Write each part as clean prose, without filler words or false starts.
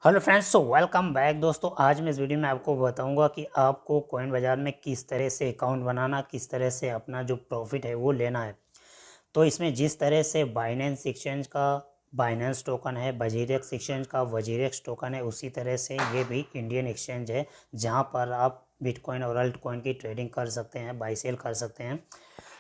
Hello friends, so welcome back दोस्तों। आज मैं इस वीडियो में आपको बताऊंगा कि आपको कॉइन बाज़ार में किस तरह से अकाउंट बनाना, किस तरह से अपना जो प्रॉफिट है वो लेना है। तो इसमें जिस तरह से बाइनेंस एक्सचेंज का बाइनेंस टोकन है, वजीरेक्स एक्सचेंज का वजीरेक्स टोकन है, उसी तरह से ये भी इंडियन एक्सचेंज है जहाँ पर आप बिटकॉइन और अल्ट कॉइन की ट्रेडिंग कर सकते हैं, बाई सेल कर सकते हैं।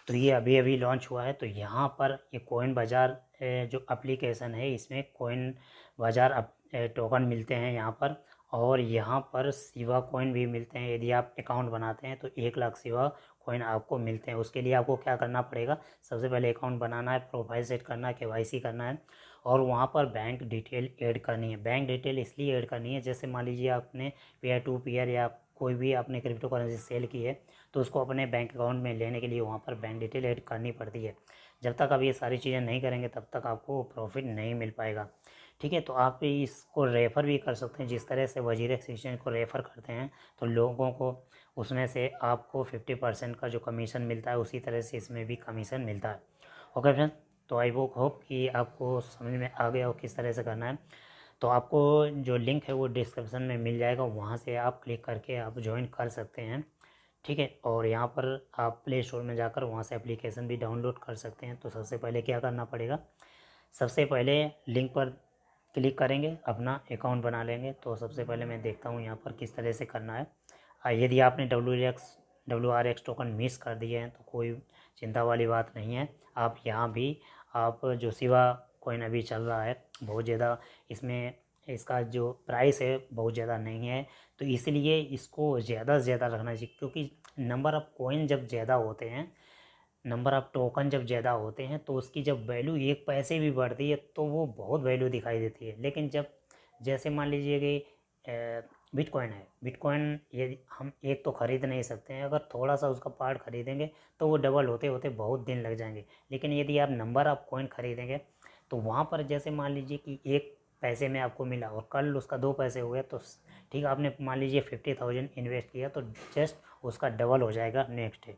तो ये अभी अभी लॉन्च हुआ है। तो यहाँ पर ये कॉइन बाज़ार जो एप्लीकेशन है, इसमें कॉइन बाज़ार टोकन मिलते हैं यहाँ पर। और यहाँ पर सिवा कॉइन भी मिलते हैं। यदि आप अकाउंट बनाते हैं तो 1 लाख सिवा कॉइन आपको मिलते हैं। उसके लिए आपको क्या करना पड़ेगा, सबसे पहले अकाउंट बनाना है, प्रोफाइल सेट करना है, केवाईसी करना है और वहाँ पर बैंक डिटेल ऐड करनी है। बैंक डिटेल इसलिए ऐड करनी है, जैसे मान लीजिए आपने पीयर टू पीयर या कोई भी आपने क्रिप्टो करेंसी सेल की है तो उसको अपने बैंक अकाउंट में लेने के लिए वहाँ पर बैंक डिटेल ऐड करनी पड़ती है। जब तक आप ये सारी चीज़ें नहीं करेंगे तब तक आपको प्रॉफिट नहीं मिल पाएगा। ठीक है, तो आप इसको रेफ़र भी कर सकते हैं। जिस तरह से वजीरेक्स एक्सचेंज को रेफ़र करते हैं तो लोगों को उसमें से आपको 50% का जो कमीशन मिलता है, उसी तरह से इसमें भी कमीशन मिलता है। ओके फ्रेंड्स, तो आई वो होप कि आपको समझ में आ गया हो किस तरह से करना है। तो आपको जो लिंक है वो डिस्क्रिप्शन में मिल जाएगा, वहाँ से आप क्लिक करके आप ज्वाइन कर सकते हैं। ठीक है, और यहाँ पर आप प्ले स्टोर में जाकर वहाँ से एप्लीकेशन भी डाउनलोड कर सकते हैं। तो सबसे पहले क्या करना पड़ेगा, सबसे पहले लिंक पर क्लिक करेंगे, अपना अकाउंट बना लेंगे। तो सबसे पहले मैं देखता हूँ यहाँ पर किस तरह से करना है। यदि आपने WRX टोकन मिस कर दिए हैं तो कोई चिंता वाली बात नहीं है। आप यहाँ भी आप जो सिवा कॉइन अभी चल रहा है बहुत ज़्यादा, इसमें इसका जो प्राइस है बहुत ज़्यादा नहीं है, तो इसलिए इसको ज़्यादा से ज़्यादा रखना चाहिए। क्योंकि नंबर ऑफ़ कॉइन जब ज़्यादा होते हैं, नंबर ऑफ़ टोकन जब ज़्यादा होते हैं तो उसकी जब वैल्यू 1 पैसे भी बढ़ती है तो वो बहुत वैल्यू दिखाई देती है। लेकिन जब जैसे मान लीजिए कि बिटकॉइन है, बिटकॉइन यदि हम एक तो ख़रीद नहीं सकते हैं, अगर थोड़ा सा उसका पार्ट ख़रीदेंगे तो वो डबल होते होते बहुत दिन लग जाएंगे। लेकिन यदि आप नंबर ऑफ़ कॉइन ख़रीदेंगे तो वहाँ पर जैसे मान लीजिए कि 1 पैसे में आपको मिला और कल उसका 2 पैसे हो गया, तो ठीक, आपने मान लीजिए 50,000 इन्वेस्ट किया तो जस्ट उसका डबल हो जाएगा नेक्स्ट डे।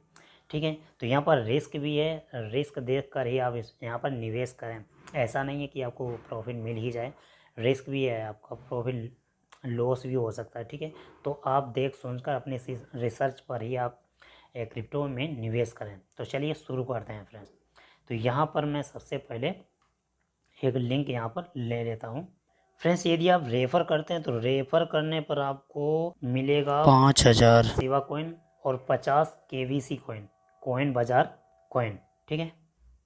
ठीक है, तो यहाँ पर रिस्क भी है, रिस्क देख कर ही आप इस यहाँ पर निवेश करें। ऐसा नहीं है कि आपको प्रॉफिट मिल ही जाए, रिस्क भी है, आपका प्रॉफिट लॉस भी हो सकता है। ठीक है, तो आप देख सुन कर अपने रिसर्च पर ही आप क्रिप्टो में निवेश करें। तो चलिए शुरू करते हैं फ्रेंड्स। तो यहाँ पर मैं सबसे पहले एक लिंक यहाँ पर ले लेता हूँ। फ्रेंड्स, यदि आप रेफ़र करते हैं तो रेफ़र करने पर आपको मिलेगा 5,000 सिवा कॉइन और 50 KVC कॉइन, कॉइन बाज़ार कॉइन। ठीक है,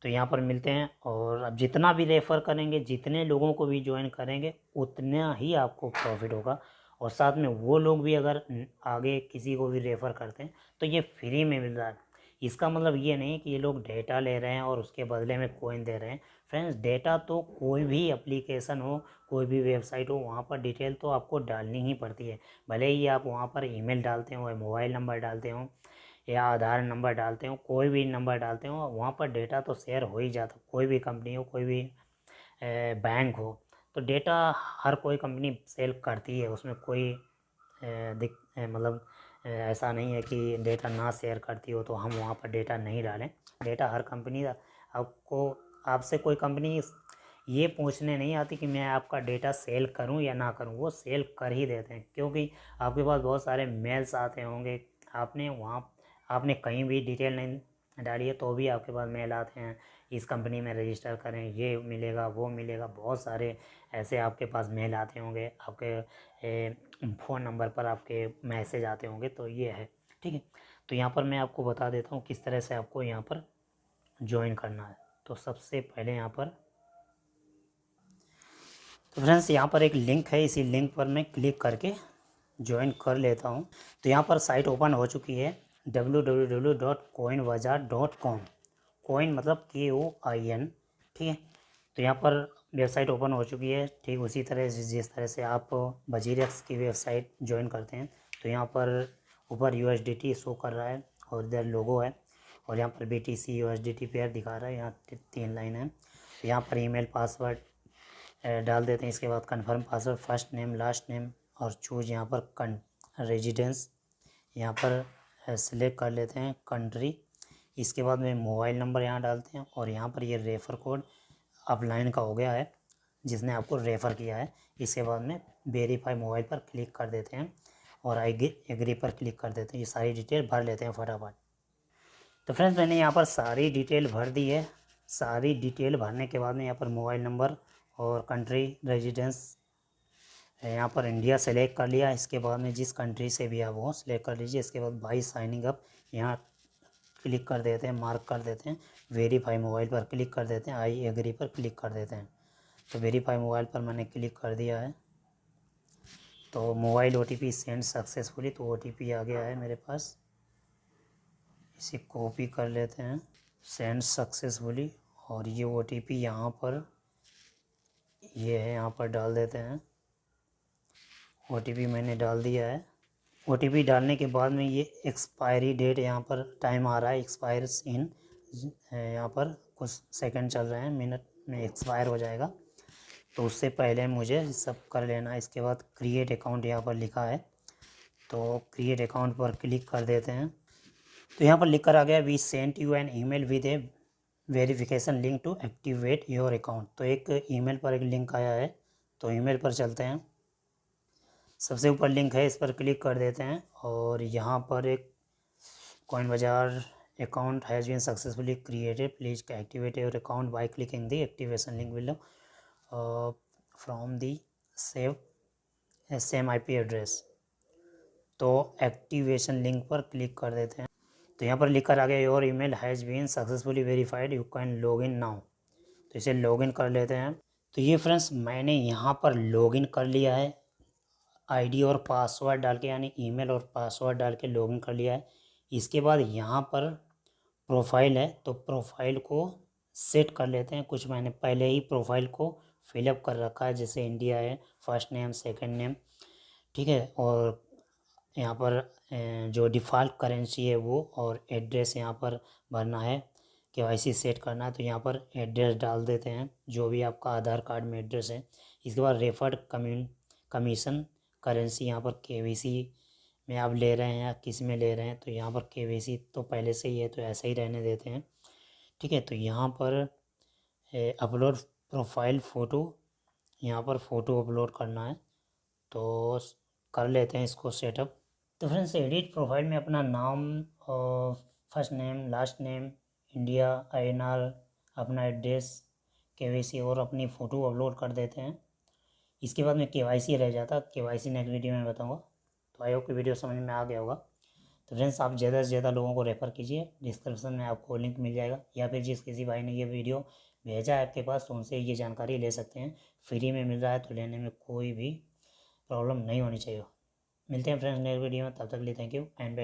तो यहाँ पर मिलते हैं। और अब जितना भी रेफ़र करेंगे, जितने लोगों को भी ज्वाइन करेंगे, उतना ही आपको प्रॉफिट होगा। और साथ में वो लोग भी अगर आगे किसी को भी रेफ़र करते हैं तो ये फ्री में मिल रहा है। इसका मतलब ये नहीं कि ये लोग डेटा ले रहे हैं और उसके बदले में कॉइन दे रहे हैं। फ्रेंड्स, डेटा तो कोई भी एप्लीकेशन हो, कोई भी वेबसाइट हो, वहाँ पर डिटेल तो आपको डालनी ही पड़ती है। भले ही आप वहाँ पर ईमेल डालते हो, मोबाइल नंबर डालते हो या आधार नंबर डालते हो, कोई भी नंबर डालते हो, वहाँ पर डेटा तो शेयर हो ही जाता। कोई भी कंपनी हो, कोई भी बैंक हो, तो डेटा हर कोई कंपनी सेल करती है। उसमें कोई मतलब ऐसा नहीं है कि डेटा ना शेयर करती हो तो हम वहाँ पर डेटा नहीं डालें। डेटा हर कंपनी आपको, आपसे कोई कंपनी ये पूछने नहीं आती कि मैं आपका डेटा सेल करूं या ना करूं, वो सेल कर ही देते हैं। क्योंकि आपके पास बहुत सारे मेल्स आते होंगे, आपने कहीं भी डिटेल नहीं डाली है तो भी आपके पास मेल आते हैं, इस कंपनी में रजिस्टर करें, ये मिलेगा वो मिलेगा। बहुत सारे ऐसे आपके पास मेल आते होंगे, आपके फ़ोन नंबर पर आपके मैसेज आते होंगे। तो ये है। ठीक है, तो यहाँ पर मैं आपको बता देता हूँ किस तरह से आपको यहाँ पर ज्वाइन करना है। तो सबसे पहले यहाँ पर, तो फ्रेंड्स यहाँ पर एक लिंक है, इसी लिंक पर मैं क्लिक करके ज्वाइन कर लेता हूँ। तो यहाँ पर साइट ओपन हो चुकी है, www.coinbazaar.com। कॉइन मतलब KOIN। ठीक है, तो यहाँ पर वेबसाइट ओपन हो चुकी है। ठीक उसी तरह से जिस तरह से आप वजीरेक्स की वेबसाइट ज्वाइन करते हैं। तो यहाँ पर ऊपर USDT शो कर रहा है और इधर लोगो है और यहाँ पर BTC USDT पेयर दिखा रहा है। यहाँ 3 लाइन है। तो यहाँ पर ईमेल पासवर्ड डाल देते हैं। इसके बाद confirm password, first name last name और चूज यहाँ पर रेजिडेंस यहाँ पर सिलेक्ट कर लेते हैं, कंट्री। इसके बाद में मोबाइल नंबर यहाँ डालते हैं और यहाँ पर ये रेफ़र कोड अपलाइन का हो गया है जिसने आपको रेफ़र किया है। इसके बाद में वेरीफाई मोबाइल पर क्लिक कर देते हैं और आई एग्री पर क्लिक कर देते हैं। ये सारी डिटेल भर लेते हैं फटाफट। तो फ्रेंड्स मैंने यहाँ पर सारी डिटेल भर दी है। सारी डिटेल भरने के बाद में यहाँ पर मोबाइल नंबर और कंट्री रेजिडेंस यहाँ पर इंडिया सेलेक्ट कर लिया। इसके बाद में जिस कंट्री से भी आप वो सेलेक्ट कर लीजिए। इसके बाद बाई साइनिंग अप यहाँ क्लिक कर देते हैं, मार्क कर देते हैं। वेरीफाई मोबाइल पर क्लिक कर देते हैं, आई एग्री पर क्लिक कर देते हैं। तो वेरीफाई मोबाइल पर मैंने क्लिक कर दिया है। तो मोबाइल OTP सेंड सक्सेसफुली, तो OTP आ गया है मेरे पास। इसे कॉपी कर लेते हैं, सेंड सक्सेसफुली, और ये OTP यहाँ पर ये है, यहाँ पर डाल देते हैं। OTP मैंने डाल दिया है। OTP डालने के बाद में ये एक्सपायरी डेट यहाँ पर टाइम आ रहा है, एक्सपायर्स इन, यहाँ पर कुछ सेकंड चल रहे हैं, मिनट में एक्सपायर हो जाएगा। तो उससे पहले मुझे सब कर लेना है। इसके बाद क्रिएट अकाउंट यहाँ पर लिखा है, तो क्रिएट अकाउंट पर क्लिक कर देते हैं। तो यहाँ पर लिख कर आ गया, we sent you an email with a verification link to activate your account. तो एक ईमेल पर एक लिंक आया है, तो ईमेल पर चलते हैं। सबसे ऊपर लिंक है, इस पर क्लिक कर देते हैं और यहाँ पर एक Coin Bazaar account has been successfully created, please activate your account by clicking the activation link below from the same IP address. तो एक्टिवेशन लिंक पर क्लिक कर देते हैं। तो यहाँ पर लिखकर आ गया, your email has been successfully verified, you can log in now. तो इसे लॉगिन कर लेते हैं। तो ये फ्रेंड्स मैंने यहाँ पर लॉगिन कर लिया है, ID और पासवर्ड डाल के, यानी ईमेल और पासवर्ड डाल के लॉगिन कर लिया है। इसके बाद यहाँ पर प्रोफाइल है, तो प्रोफाइल को सेट कर लेते हैं। कुछ मैंने पहले ही प्रोफाइल को फिलअप कर रखा है, जैसे इंडिया है, फर्स्ट नेम, सेकंड नेम, ठीक है। और यहाँ पर जो डिफ़ॉल्ट करेंसी है वो, और एड्रेस यहाँ पर भरना है, KYC सेट करना है। तो यहाँ पर एड्रेस डाल देते हैं, जो भी आपका आधार कार्ड में एड्रेस है। इसके बाद रेफर्ड कमीशन करेंसी, यहाँ पर KYC में आप ले रहे हैं या किस में ले रहे हैं, तो यहाँ पर KYC तो पहले से ही है, तो ऐसा ही रहने देते हैं, ठीक है। तो यहाँ पर अपलोड प्रोफाइल फ़ोटो, यहाँ पर फ़ोटो अपलोड करना है, तो कर लेते हैं इसको सेटअप। तो फ्रेंड्स एडिट प्रोफाइल में अपना नाम और first name, last name, India, INR, अपना एड्रेस, KYC और अपनी फ़ोटो अपलोड कर देते हैं। इसके बाद में KYC रह जाता, KYC नेक्स्ट वीडियो में बताऊँगा। तो आई होप कि वीडियो समझ में आ गया होगा। तो फ्रेंड्स आप ज़्यादा से ज़्यादा लोगों को रेफ़र कीजिए, डिस्क्रिप्शन में आपको लिंक मिल जाएगा, या फिर जिस किसी भाई ने ये वीडियो भेजा है आपके पास, तो उनसे ये जानकारी ले सकते हैं। फ्री में मिल रहा है, तो लेने में कोई भी प्रॉब्लम नहीं होनी चाहिए। मिलते हैं फ्रेंड्स नेक्स्ट वीडियो में, तब तक के लिए थैंक यू एंड